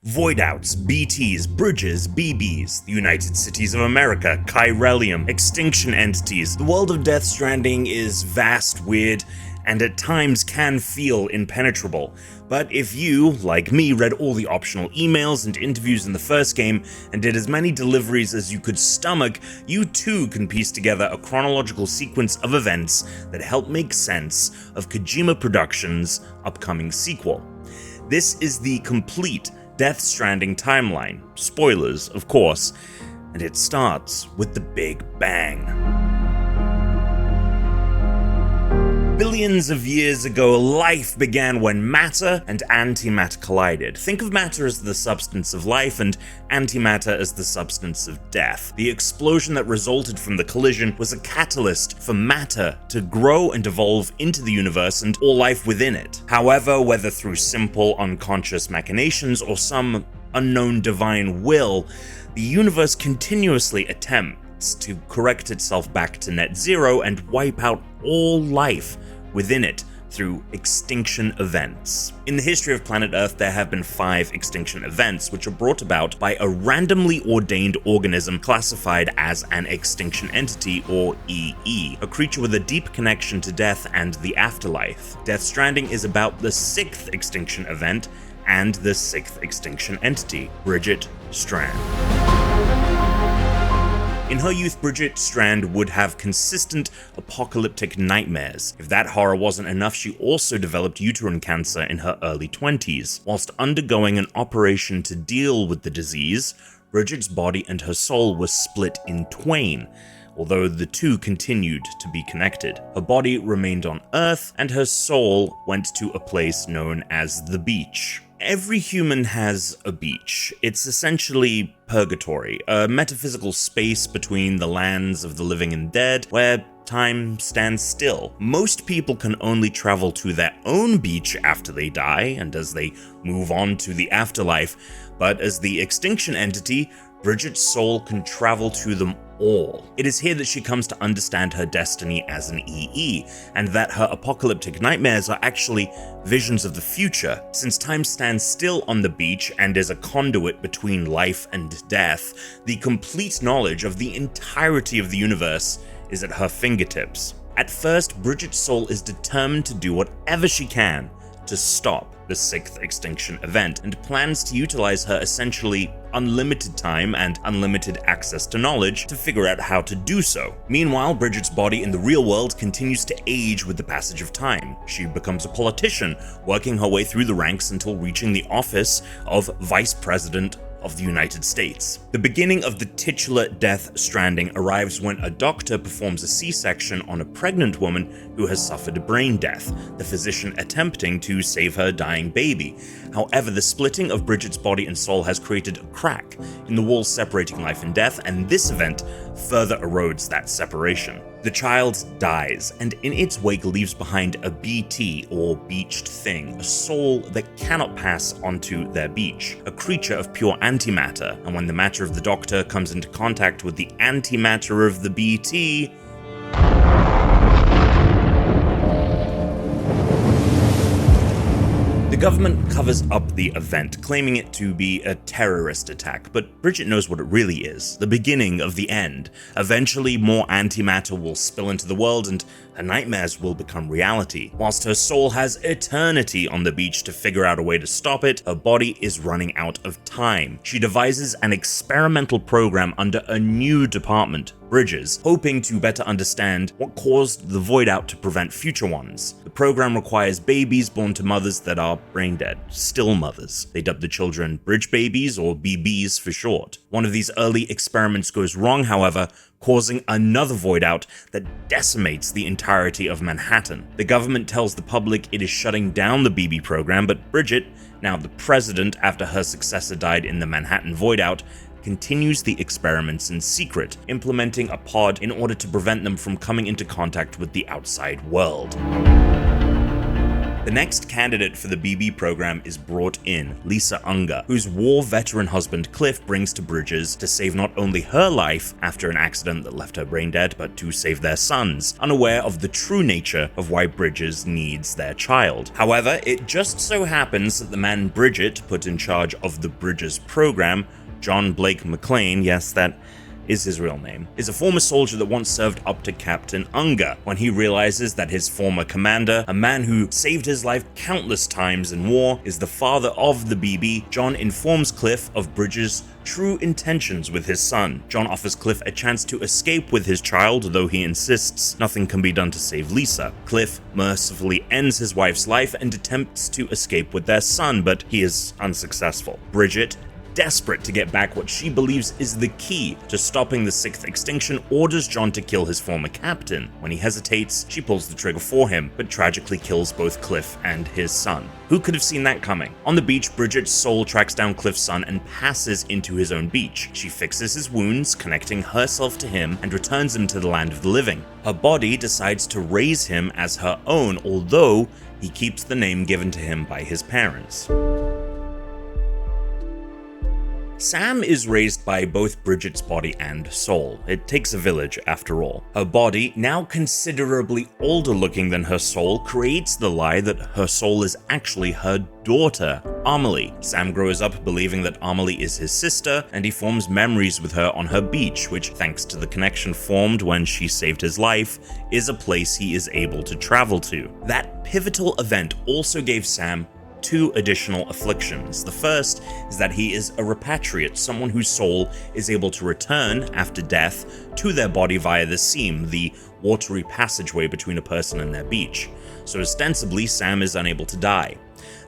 Voidouts, BTs, Bridges, BBs, the United Cities of America, Chiralium, extinction entities. The world of Death Stranding is vast, weird, and at times can feel impenetrable. But if you, like me, read all the optional emails and interviews in the first game and did as many deliveries as you could stomach, you too can piece together a chronological sequence of events that help make sense of Kojima Productions' upcoming sequel. This is the complete Death Stranding timeline, spoilers of course, and it starts with the Big Bang. Billions of years ago, life began when matter and antimatter collided. Think of matter as the substance of life and antimatter as the substance of death. The explosion that resulted from the collision was a catalyst for matter to grow and evolve into the universe and all life within it. However, whether through simple unconscious machinations or some unknown divine will, the universe continuously attempts to correct itself back to net zero and wipe out all life within it through extinction events. In the history of planet Earth, there have been 5 extinction events, which are brought about by a randomly ordained organism classified as an extinction entity, or EE, a creature with a deep connection to death and the afterlife. Death Stranding is about the 6th extinction event and the 6th extinction entity, Bridget Strand. In her youth, Bridget Strand would have consistent apocalyptic nightmares. If that horror wasn't enough, she also developed uterine cancer in her early 20s. Whilst undergoing an operation to deal with the disease, Bridget's body and her soul were split in twain, although the two continued to be connected. Her body remained on Earth, and her soul went to a place known as the beach. Every human has a beach. It's essentially purgatory, a metaphysical space between the lands of the living and dead, where time stands still. Most people can only travel to their own beach after they die and as they move on to the afterlife, but as the extinction entity, Bridget's soul can travel to them all. It is here that she comes to understand her destiny as an EE, and that her apocalyptic nightmares are actually visions of the future. Since time stands still on the beach and is a conduit between life and death, the complete knowledge of the entirety of the universe is at her fingertips. At first, Bridget's soul is determined to do whatever she can to stop the 6th extinction event, and plans to utilize her essentially unlimited time and unlimited access to knowledge to figure out how to do so. Meanwhile, Bridget's body in the real world continues to age with the passage of time. She becomes a politician, working her way through the ranks until reaching the office of Vice President of the United States. The beginning of the titular Death Stranding arrives when a doctor performs a C-section on a pregnant woman who has suffered a brain death, the physician attempting to save her dying baby. However, the splitting of Bridget's body and soul has created a crack in the walls separating life and death, and this event further erodes that separation. The child dies, and in its wake leaves behind a BT, or beached thing, a soul that cannot pass onto their beach, a creature of pure antimatter, and when the matter of the doctor comes into contact with the antimatter of the BT, the government covers up the event, claiming it to be a terrorist attack, but Bridget knows what it really is, the beginning of the end. Eventually, more antimatter will spill into the world and her nightmares will become reality. Whilst her soul has eternity on the beach to figure out a way to stop it, her body is running out of time. She devises an experimental program under a new department, Bridges, hoping to better understand what caused the Voidout to prevent future ones. The program requires babies born to mothers that are brain dead, still mothers. They dub the children Bridge babies, or BBs for short. One of these early experiments goes wrong, however, causing another Voidout that decimates the entirety of Manhattan. The government tells the public it is shutting down the BB program, but Bridget, now the president after her successor died in the Manhattan Voidout, continues the experiments in secret, implementing a pod in order to prevent them from coming into contact with the outside world. The next candidate for the BB program is brought in, Lisa Unger, whose war veteran husband Cliff brings to Bridges to save not only her life after an accident that left her brain dead, but to save their sons, unaware of the true nature of why Bridges needs their child. However, it just so happens that the man Bridget put in charge of the Bridges program, John Blake McLean, yes, that is his real name, is a former soldier that once served up to Captain Unger. When he realizes that his former commander, a man who saved his life countless times in war, is the father of the BB, John informs Cliff of Bridges' true intentions with his son. John offers Cliff a chance to escape with his child, though he insists nothing can be done to save Lisa. Cliff mercifully ends his wife's life and attempts to escape with their son, but he is unsuccessful. Bridget, desperate to get back what she believes is the key to stopping the sixth extinction, orders John to kill his former captain. When he hesitates, she pulls the trigger for him, but tragically kills both Cliff and his son. Who could have seen that coming? On the beach, Bridget's soul tracks down Cliff's son and passes into his own beach. She fixes his wounds, connecting herself to him, and returns him to the land of the living. Her body decides to raise him as her own, although he keeps the name given to him by his parents. Sam is raised by both Bridget's body and soul. It takes a village, after all. Her body, now considerably older looking than her soul, creates the lie that her soul is actually her daughter, Amelie. Sam grows up believing that Amelie is his sister, and he forms memories with her on her beach, which, thanks to the connection formed when she saved his life, is a place he is able to travel to. That pivotal event also gave Sam two additional afflictions. The first is that he is a repatriate, someone whose soul is able to return after death to their body via the seam, the watery passageway between a person and their beach. So ostensibly, Sam is unable to die.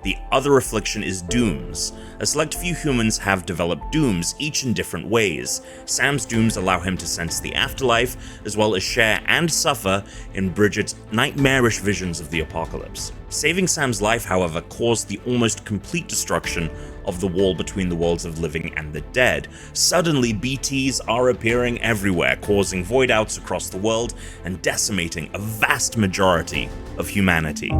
The other affliction is dooms. A select few humans have developed dooms, each in different ways. Sam's dooms allow him to sense the afterlife, as well as share and suffer in Bridget's nightmarish visions of the apocalypse. Saving Sam's life, however, caused the almost complete destruction of the wall between the worlds of living and the dead. Suddenly, BTs are appearing everywhere, causing voidouts across the world and decimating a vast majority of humanity.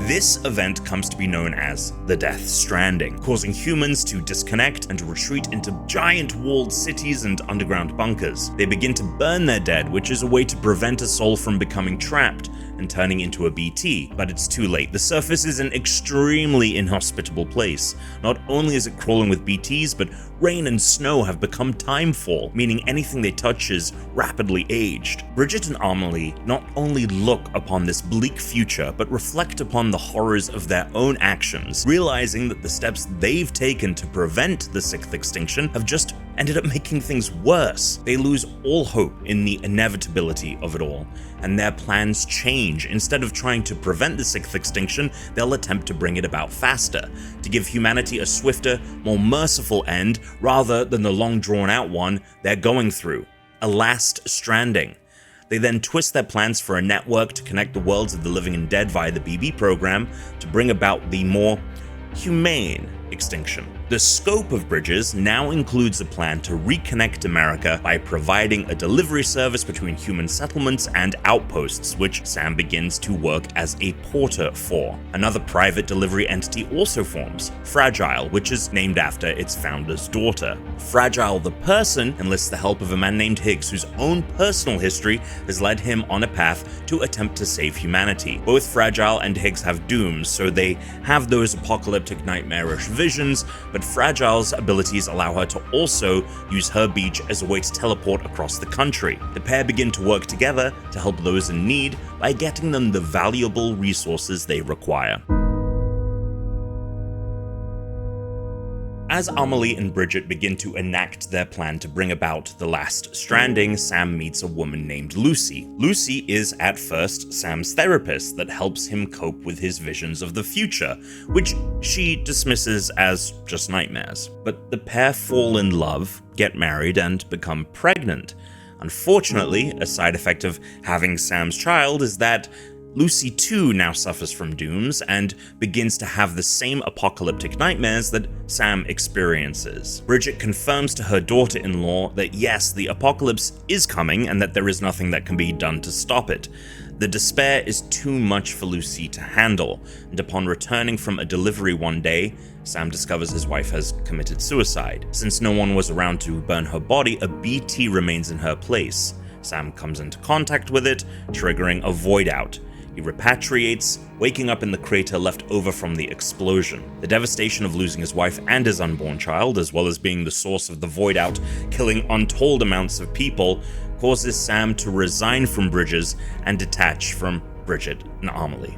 This event comes to be known as the Death Stranding, causing humans to disconnect and retreat into giant walled cities and underground bunkers. They begin to burn their dead, which is a way to prevent a soul from becoming trapped and turning into a BT, but it's too late. The surface is an extremely inhospitable place. Not only is it crawling with BTs, but rain and snow have become timefall, meaning anything they touch is rapidly aged. Bridget and Amelie not only look upon this bleak future, but reflect upon the horrors of their own actions, realizing that the steps they've taken to prevent the sixth extinction have just ended up making things worse. They lose all hope in the inevitability of it all, and their plans change. Instead of trying to prevent the sixth extinction, they'll attempt to bring it about faster, to give humanity a swifter, more merciful end, rather than the long drawn-out one they're going through, a Last Stranding. They then twist their plans for a network to connect the worlds of the living and dead via the BB program to bring about the more humane extinction. The scope of Bridges now includes a plan to reconnect America by providing a delivery service between human settlements and outposts, which Sam begins to work as a porter for. Another private delivery entity also forms, Fragile, which is named after its founder's daughter. Fragile the person enlists the help of a man named Higgs, whose own personal history has led him on a path to attempt to save humanity. Both Fragile and Higgs have dooms, so they have those apocalyptic nightmarish visions, but Fragile's abilities allow her to also use her beach as a way to teleport across the country. The pair begin to work together to help those in need by getting them the valuable resources they require. As Amelie and Bridget begin to enact their plan to bring about the Last Stranding, Sam meets a woman named Lucy. Lucy is at first Sam's therapist that helps him cope with his visions of the future, which she dismisses as just nightmares. But the pair fall in love, get married, and become pregnant. Unfortunately, a side effect of having Sam's child is that Lucy too now suffers from dooms and begins to have the same apocalyptic nightmares that Sam experiences. Bridget confirms to her daughter-in-law that yes, the apocalypse is coming and that there is nothing that can be done to stop it. The despair is too much for Lucy to handle, and upon returning from a delivery one day, Sam discovers his wife has committed suicide. Since no one was around to burn her body, a BT remains in her place. Sam comes into contact with it, triggering a Voidout. He repatriates, waking up in the crater left over from the explosion. The devastation of losing his wife and his unborn child, as well as being the source of the Voidout killing untold amounts of people, causes Sam to resign from Bridges and detach from Bridget and Amelie.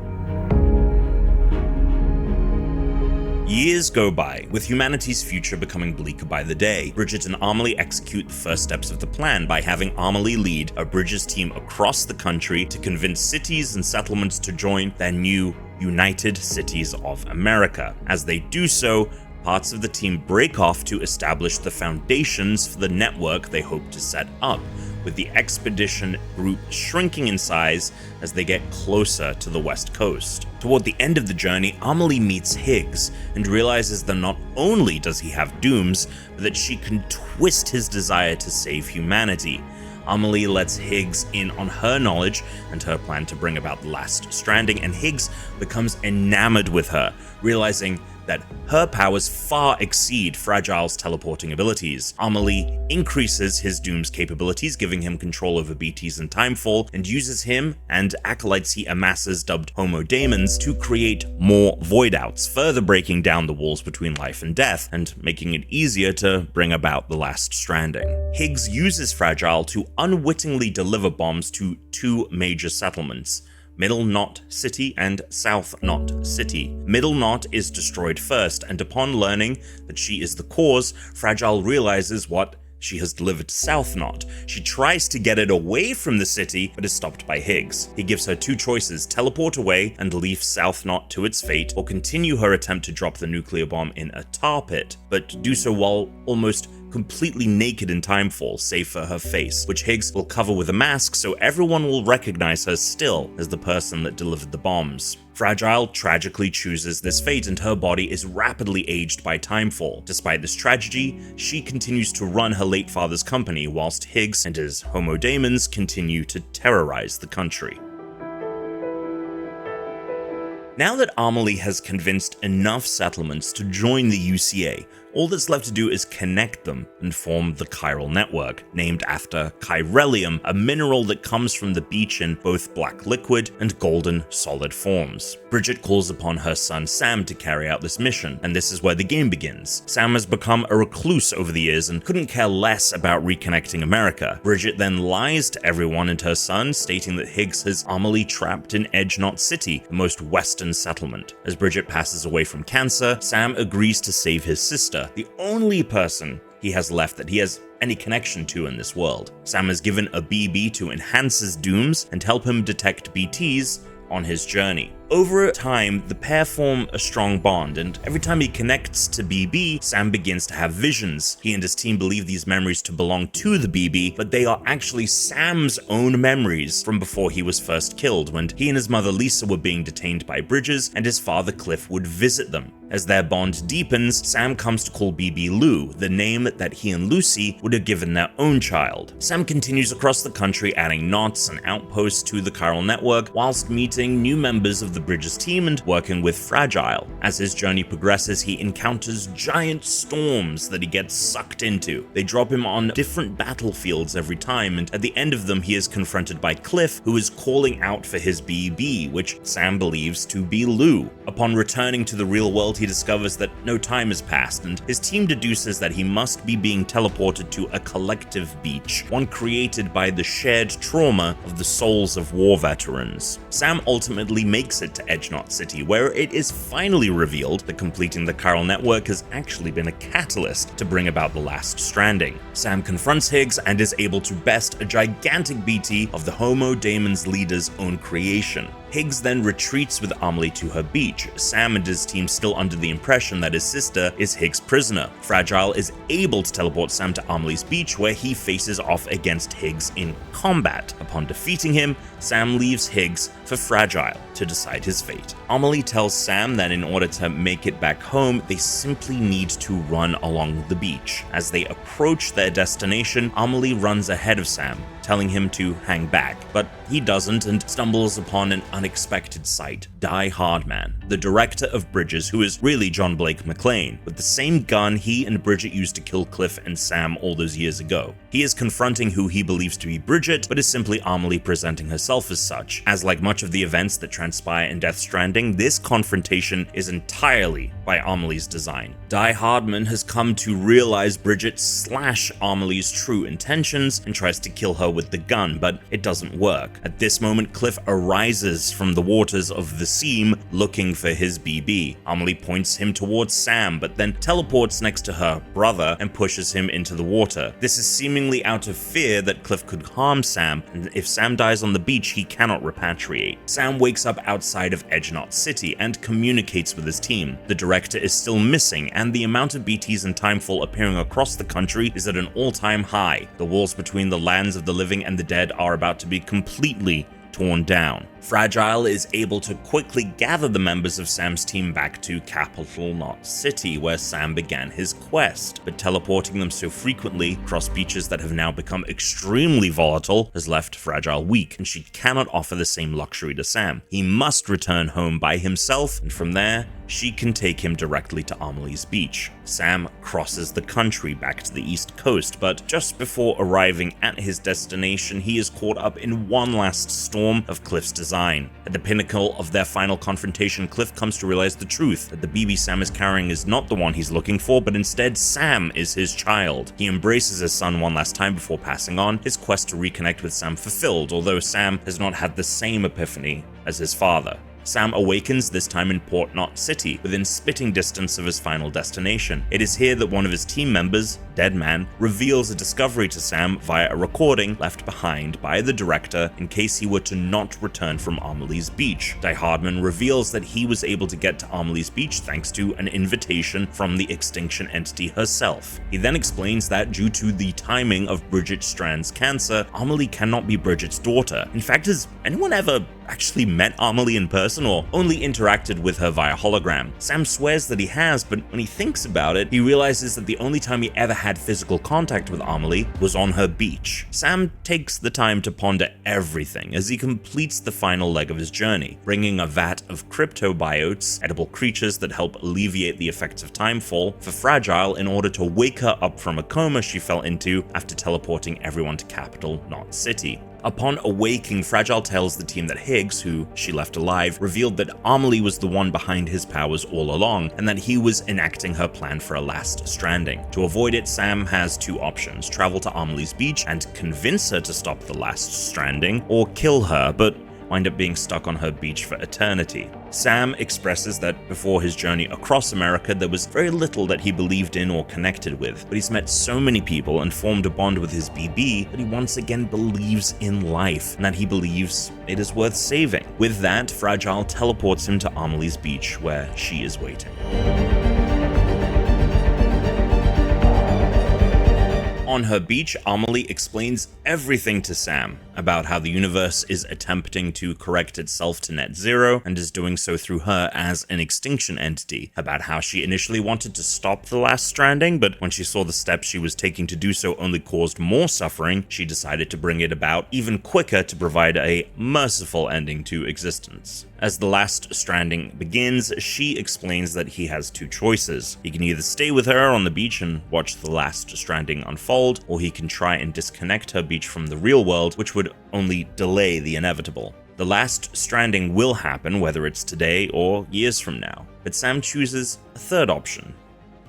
Years go by, with humanity's future becoming bleaker by the day. Bridget and Amelie execute the first steps of the plan by having Amelie lead a Bridges team across the country to convince cities and settlements to join their new United Cities of America. As they do so, parts of the team break off to establish the foundations for the network they hope to set up, with the expedition group shrinking in size as they get closer to the west coast. Toward the end of the journey, Amelie meets Higgs and realizes that not only does he have dooms, but that she can twist his desire to save humanity. Amelie lets Higgs in on her knowledge and her plan to bring about the Last Stranding, and Higgs becomes enamored with her, realizing that her powers far exceed Fragile's teleporting abilities. Amelie increases his Doom's capabilities, giving him control over BTs and Timefall, and uses him and acolytes he amasses dubbed Homo Demens to create more Voidouts, further breaking down the walls between life and death, and making it easier to bring about the Last Stranding. Higgs uses Fragile to unwittingly deliver bombs to two major settlements, Middle Knot City and South Knot City. Middle Knot is destroyed first, and upon learning that she is the cause, Fragile realizes what she has delivered to South Knot. She tries to get it away from the city, but is stopped by Higgs. He gives her two choices: teleport away and leave South Knot to its fate, or continue her attempt to drop the nuclear bomb in a tar pit, but do so while almost completely naked in Timefall, save for her face, which Higgs will cover with a mask so everyone will recognize her still as the person that delivered the bombs. Fragile tragically chooses this fate, and her body is rapidly aged by Timefall. Despite this tragedy, she continues to run her late father's company, whilst Higgs and his Homo Demens continue to terrorize the country. Now that Amelie has convinced enough settlements to join the UCA, all that's left to do is connect them and form the Chiral Network, named after chiralium, a mineral that comes from the beach in both black liquid and golden solid forms. Bridget calls upon her son Sam to carry out this mission, and this is where the game begins. Sam has become a recluse over the years and couldn't care less about reconnecting America. Bridget then lies to everyone and her son, stating that Higgs has Amelie trapped in Edge Knot City, the most western settlement. As Bridget passes away from cancer, Sam agrees to save his sister, the only person he has left that he has any connection to in this world. Sam is given a BB to enhance his dooms and help him detect BTs on his journey. Over time, the pair form a strong bond, and every time he connects to BB, Sam begins to have visions. He and his team believe these memories to belong to the BB, but they are actually Sam's own memories from before he was first killed, when he and his mother Lisa were being detained by Bridges, and his father Cliff would visit them. As their bond deepens, Sam comes to call BB Lou, the name that he and Lucy would have given their own child. Sam continues across the country, adding knots and outposts to the Chiral Network, whilst meeting new members of the Bridges team and working with Fragile. As his journey progresses, he encounters giant storms that he gets sucked into. They drop him on different battlefields every time, and at the end of them he is confronted by Cliff, who is calling out for his BB, which Sam believes to be Lou. Upon returning to the real world, he discovers that no time has passed, and his team deduces that he must be being teleported to a collective beach, one created by the shared trauma of the souls of war veterans. Sam ultimately makes it to Edge Knot City, where it is finally revealed that completing the Chiral Network has actually been a catalyst to bring about the Last Stranding. Sam confronts Higgs and is able to best a gigantic BT of the Homo Demens leader's own creation. Higgs then retreats with Amelie to her beach, Sam and his team still under the impression that his sister is Higgs' prisoner. Fragile is able to teleport Sam to Amelie's beach, where he faces off against Higgs in combat. Upon defeating him, Sam leaves Higgs for Fragile to decide his fate. Amelie tells Sam that in order to make it back home, they simply need to run along the beach. As they approach their destination, Amelie runs ahead of Sam, telling him to hang back, but he doesn't and stumbles upon an unexpected sight. Die Hardman, the director of Bridges, who is really John Blake McClane, with the same gun he and Bridget used to kill Cliff and Sam all those years ago. He is confronting who he believes to be Bridget, but is simply Amelie presenting herself as such. As like much of the events that transpire in Death Stranding, this confrontation is entirely by Amelie's design. Die Hardman has come to realize Bridget / Amelie's true intentions and tries to kill her with the gun, but it doesn't work. At this moment, Cliff arises from the waters of the seam looking for his BB. Amelie points him towards Sam, but then teleports next to her brother and pushes him into the water. This is seemingly out of fear that Cliff could harm Sam, and if Sam dies on the beach, he cannot repatriate. Sam wakes up outside of Edge Knot City and communicates with his team. The director is still missing, and the amount of BTs and Timefall appearing across the country is at an all-time high. The walls between the lands of the living and the dead are about to be completely torn down. Fragile is able to quickly gather the members of Sam's team back to Capital Knot City, where Sam began his quest, but teleporting them so frequently across beaches that have now become extremely volatile has left Fragile weak, and she cannot offer the same luxury to Sam. He must return home by himself, and from there, she can take him directly to Amelie's beach. Sam crosses the country back to the east coast, but just before arriving at his destination, he is caught up in one last storm of Cliff's design. At the pinnacle of their final confrontation, Cliff comes to realize the truth, that the BB Sam is carrying is not the one he's looking for, but instead Sam is his child. He embraces his son one last time before passing on, his quest to reconnect with Sam fulfilled, although Sam has not had the same epiphany as his father. Sam awakens, this time in Port Knot City, within spitting distance of his final destination. It is here that one of his team members, Deadman, reveals a discovery to Sam via a recording left behind by the director in case he were to not return from Amelie's beach. Die Hardman reveals that he was able to get to Amelie's beach thanks to an invitation from the extinction entity herself. He then explains that due to the timing of Bridget Strand's cancer, Amelie cannot be Bridget's daughter. In fact, has anyone ever actually met Amelie in person or only interacted with her via hologram? Sam swears that he has, but when he thinks about it, he realizes that the only time he ever had physical contact with Amelie was on her beach. Sam takes the time to ponder everything as he completes the final leg of his journey, bringing a vat of cryptobiotes, edible creatures that help alleviate the effects of timefall, for Fragile in order to wake her up from a coma she fell into after teleporting everyone to Capital Knot City. Upon awaking, Fragile tells the team that Higgs, who she left alive, revealed that Amelie was the one behind his powers all along, and that he was enacting her plan for a Last Stranding. To avoid it, Sam has two options: travel to Amelie's beach and convince her to stop the Last Stranding, or kill her, but wind up being stuck on her beach for eternity. Sam expresses that before his journey across America, there was very little that he believed in or connected with, but he's met so many people and formed a bond with his BB that he once again believes in life, and that he believes it is worth saving. With that, Fragile teleports him to Amelie's beach, where she is waiting. On her beach, Amelie explains everything to Sam about how the universe is attempting to correct itself to net zero and is doing so through her as an extinction entity, about how she initially wanted to stop the Last Stranding, but when she saw the steps she was taking to do so only caused more suffering, she decided to bring it about even quicker to provide a merciful ending to existence. As the Last Stranding begins, she explains that he has two choices. He can either stay with her on the beach and watch the Last Stranding unfold, or he can try and disconnect her beach from the real world, which would only delay the inevitable. The Last Stranding will happen, whether it's today or years from now, but Sam chooses a third option: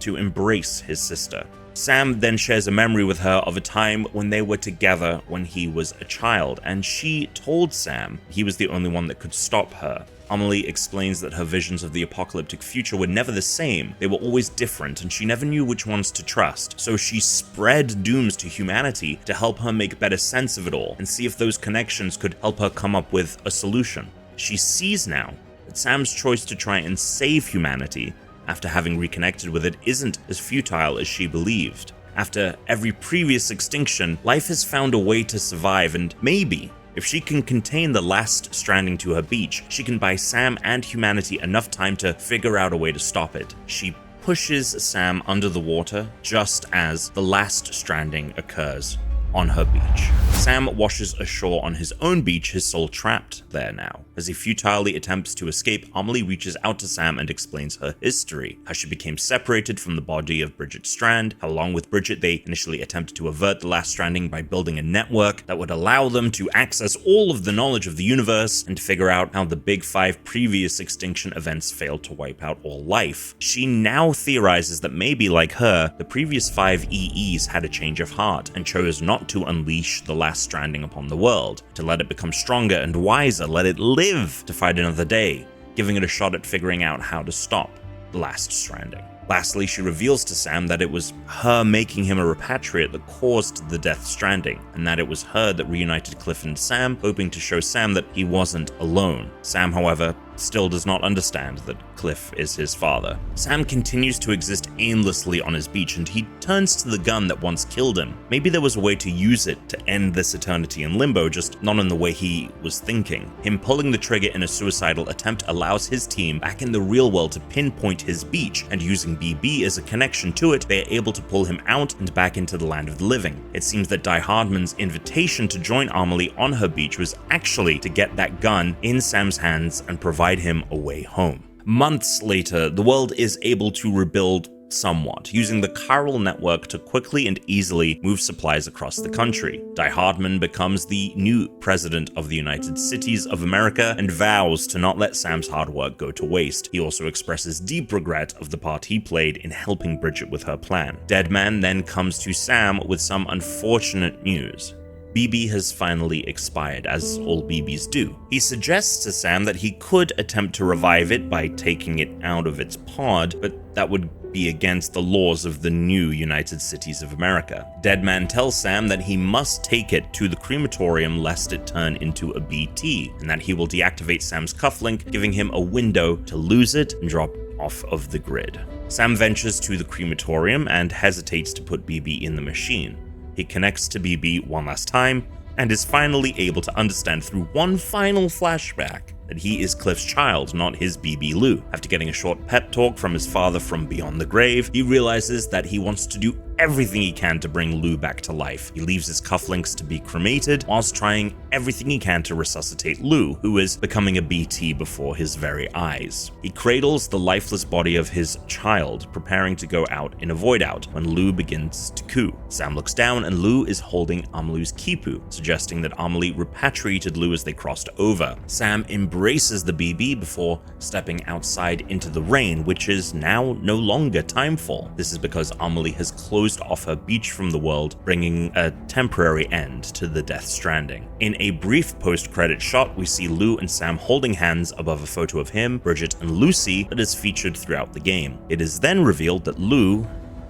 to embrace his sister. Sam then shares a memory with her of a time when they were together when he was a child, and she told Sam he was the only one that could stop her. Amelie explains that her visions of the apocalyptic future were never the same, they were always different, and she never knew which ones to trust, so she spread dooms to humanity to help her make better sense of it all, and see if those connections could help her come up with a solution. She sees now that Sam's choice to try and save humanity after having reconnected with it isn't as futile as she believed. After every previous extinction, life has found a way to survive, and maybe, if she can contain the Last Stranding to her beach, she can buy Sam and humanity enough time to figure out a way to stop it. She pushes Sam under the water just as the Last Stranding occurs on her beach. Sam washes ashore on his own beach, his soul trapped there now. As he futilely attempts to escape, Amelie reaches out to Sam and explains her history, how she became separated from the body of Bridget Strand, how along with Bridget they initially attempted to avert the Last Stranding by building a network that would allow them to access all of the knowledge of the universe and figure out how the big 5 previous extinction events failed to wipe out all life. She now theorizes that maybe, like her, the previous 5 EEs had a change of heart and chose not to unleash the Last Stranding upon the world, to let it become stronger and wiser, let it live to fight another day, giving it a shot at figuring out how to stop the Last Stranding. Lastly, she reveals to Sam that it was her making him a repatriate that caused the Death Stranding, and that it was her that reunited Cliff and Sam, hoping to show Sam that he wasn't alone. Sam, however, still does not understand that Cliff is his father. Sam continues to exist aimlessly on his beach, and he turns to the gun that once killed him. Maybe there was a way to use it to end this eternity in limbo, just not in the way he was thinking. Him pulling the trigger in a suicidal attempt allows his team back in the real world to pinpoint his beach, and using BB as a connection to it, they are able to pull him out and back into the land of the living. It seems that Die Hardman's invitation to join Amelie on her beach was actually to get that gun in Sam's hands and provide him a way home. Months later, the world is able to rebuild somewhat, using the Chiral Network to quickly and easily move supplies across the country. Die Hardman becomes the new president of the United Cities of America and vows to not let Sam's hard work go to waste. He also expresses deep regret of the part he played in helping Bridget with her plan. Deadman then comes to Sam with some unfortunate news. BB has finally expired, as all BBs do. He suggests to Sam that he could attempt to revive it by taking it out of its pod, but that would be against the laws of the new United Cities of America. Deadman tells Sam that he must take it to the crematorium lest it turn into a BT, and that he will deactivate Sam's cufflink, giving him a window to lose it and drop off of the grid. Sam ventures to the crematorium and hesitates to put BB in the machine. He connects to BB one last time, and is finally able to understand through one final flashback that he is Cliff's child, not his BB Lou. After getting a short pep talk from his father from beyond the grave, he realizes that he wants to do everything he can to bring Lou back to life. He leaves his cufflinks to be cremated, whilst trying everything he can to resuscitate Lou, who is becoming a BT before his very eyes. He cradles the lifeless body of his child, preparing to go out in a Voidout, when Lou begins to coo. Sam looks down and Lou is holding Amelie's kipu, suggesting that Amelie repatriated Lou as they crossed over. Sam embraces the BB before stepping outside into the rain, which is now no longer timefall. This is because Amelie has closed off her beach from the world, bringing a temporary end to the Death Stranding. In a brief post-credit shot, we see Lou and Sam holding hands above a photo of him, Bridget, and Lucy that is featured throughout the game. It is then revealed that Lou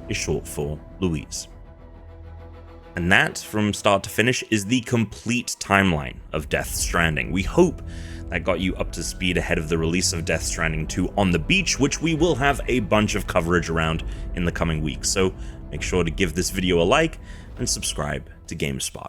is short for Louise. And that, from start to finish, is the complete timeline of Death Stranding. We hope that got you up to speed ahead of the release of Death Stranding 2 on the beach, which we will have a bunch of coverage around in the coming weeks. So make sure to give this video a like and subscribe to GameSpot.